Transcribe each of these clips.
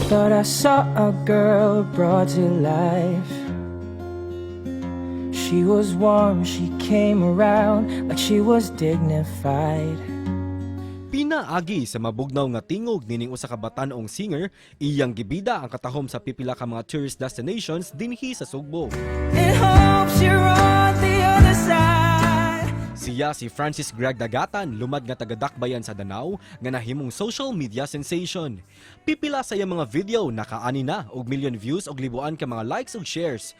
Thought I saw a girl brought to life. She was warm, she came around like she was dignified. Pinaagi sa mabugnaw nga tingog nining usa ka batan-ong singer, iyang gibida ang katahom sa pipila ka mga tourist destinations dinhi sa Sugbo. In hopes you're on the other side. Siya si Francis Greg Dagatan, lumad nga taga-dakbayan sa Danau, nga nahimong social media sensation. Pipila sa iyang mga video nakaani na og million views og libuan ka mga likes ug shares.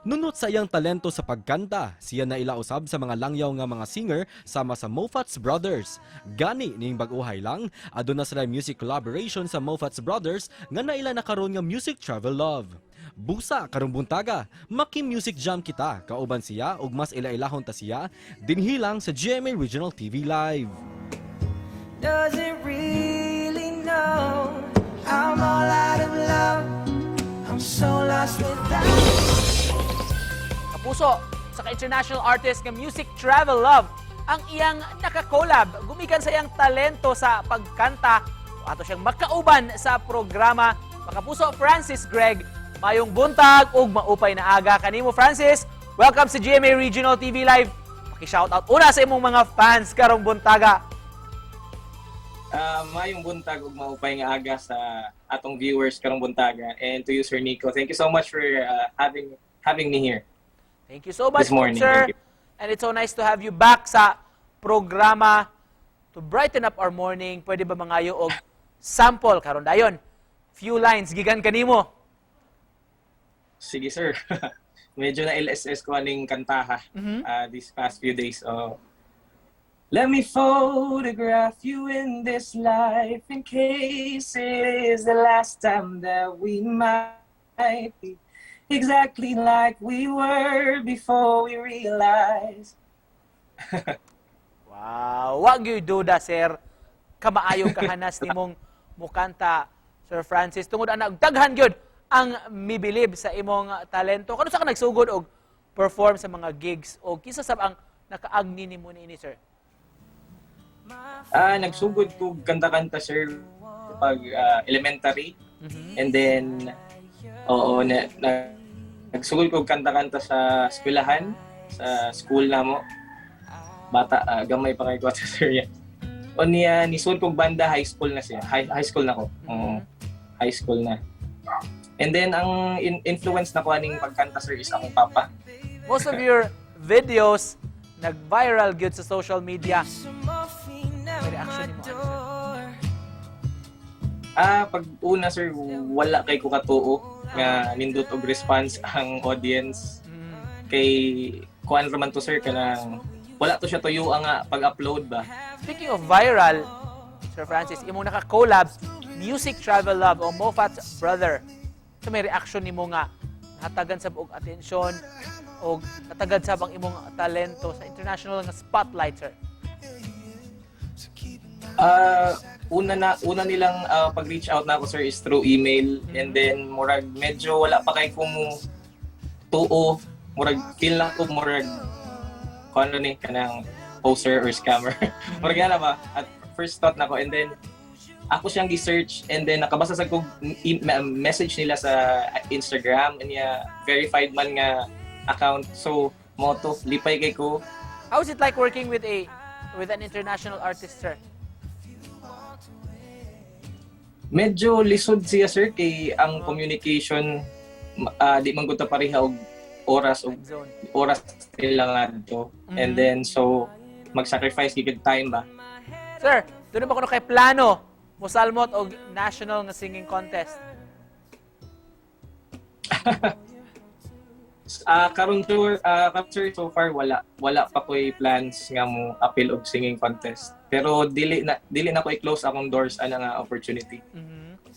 Nunot sa iyang talento sa pagkanta, siya na ilausab sa mga langyaw nga mga singer sama sa Moffat's Brothers. Gani ning bag-uhay lang, aduna sila music collaboration sa Moffat's Brothers nga naila na karon nga Music Travel Love. Busa karong buntaga, maki-music jam kita, kauban siya ug mas ila-ilahon ta siya dinhi lang sa GMA Regional TV Live. Does it really know I'm all out of love? I'm so lost without. Kapuso, sa ka-international artist nga Music Travel Love, ang iyang naka-collab, gumikan sa iyang talento sa pagkanta, o ato siyang makauban sa programa. Makapuso, Francis Greg, mayong buntag ug maupay na aga kanimo. Francis, welcome sa GMA Regional TV Live. Paki-shoutout una sa imong mga fans karong buntaga. Mayong buntag ug maupay nga aga sa atong viewers karong buntaga, and to you Sir Nico, thank you so much for having me here. Thank you so much, This morning, sir. thank you. And it's so nice to have you back sa programa to brighten up our morning. Pwede ba mangayo og sample karon dayon? Few lines gigan kanimo. Sige sir. Medyo na LSS ko aning kantaha these past few days. Let me photograph you in this life in case it is the last time that we might be exactly like we were before we realized. Wow, wag gyud duda, sir. Kamaayo kahanas nimong mukanta, Sir Francis. Tungod ana daghan gyud ang mibilib sa imong talento. Kano sa ka nagsugod og perform sa mga gigs o kisa sab ang nakaagni nimo niini, sir? Nagsugod ko kanta-kanta sir pag elementary, and then nagsugod ko kanta-kanta sa eskwelahan, sa school namo. Bata, gamay pa kay ko sa sir yan. O niya, nisud kong banda, high school na siya. High school na ko. High school na. And then, ang influence na ko aning pagkanta sir is akong papa. Most of your videos nag-viral gyud sa social media. Reaction nimo, ano, sir? Pag una sir, wala kay ko katuo nga nindot og response ang audience. Kay kuan raman to sir kanang wala to siya tuyo nga pag-upload ba. Speaking of viral, Sir Francis, imong naka-collab Music Travel Love o Moffat's Brother. So may reaction nimo nga natagan sa og atensyon o natagad sa bang imong talento sa international nga spotlight, sir? Una nilang pag-reach out na ako sir is through email, and then murag medyo wala pa kay kung tuo, murag feel na ko murag kung ano ni kanang poser or scammer. Murag na ba at first thought na ko, and then ako siyang gi-search, and then nakabasa sa kog message nila sa Instagram, niya verified man nga account, so moto lipay kay ko. How is it like working with an international artist, sir? Medyo lisod siya sir kay ang communication di man gud ta pareha og oras nila nga dito. And then so mag-sacrifice gid time ba. Sir, doon ba kuno kay plano mo salmot og national nga singing contest? Karon sir, so far wala pa ko'y plans nga mo appeal og singing contest. Pero dili na ko i-close akong doors ana nga opportunity.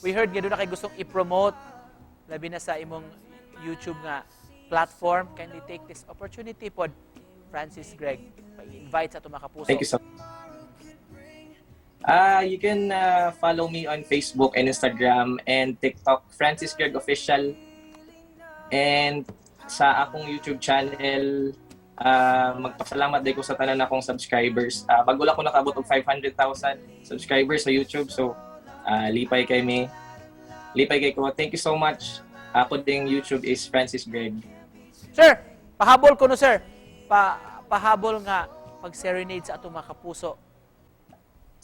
We heard nga doon na kay gustong i-promote labi na sa imong YouTube nga platform. Kindly take this opportunity pod, Francis Greg, pa-invite sa ato mga kapuso. Thank you so much. You can follow me on Facebook and Instagram and TikTok, Francis Greg Official. And sa akong YouTube channel, magpasalamat din ko sa tanan akong subscribers. Bago lang ko nakabot og 500,000 subscribers sa YouTube, so lipay kay me. lipay kay ko. Thank you so much. Ako ding YouTube is Francis Greg. Sir, pahabol ko no sir. Pahabol nga pag-serenade sa atong mga kapuso.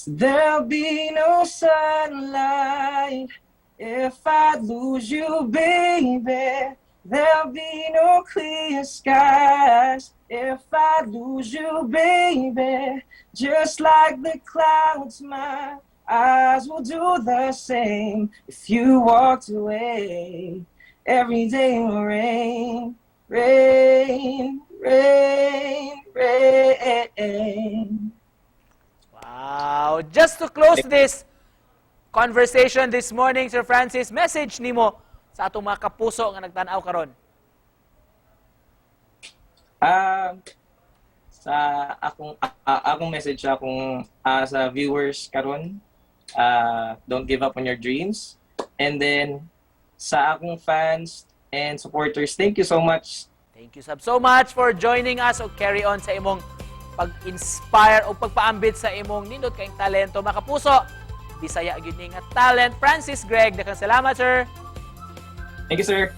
There'll be no sunlight if I lose you, baby. There'll be no clear skies if I lose you, baby. Just like the clouds, my eyes will do the same. If you walked away, every day will rain, rain, rain, rain. Wow! Just to close this conversation this morning, Sir Francis, message nimo sa atong mga kapuso nga nagtanaw karon. Sa akong message sa viewers karon, don't give up on your dreams. And then sa akong fans and supporters, thank you so much. Thank you Sab so much for joining us o carry on sa imong pag-inspire o pagpaambit sa imong nindot kayong talento mga kapuso. Bisaya gyud ni nga talent Francis Greg. Daghang salamat sir. Thank you, sir.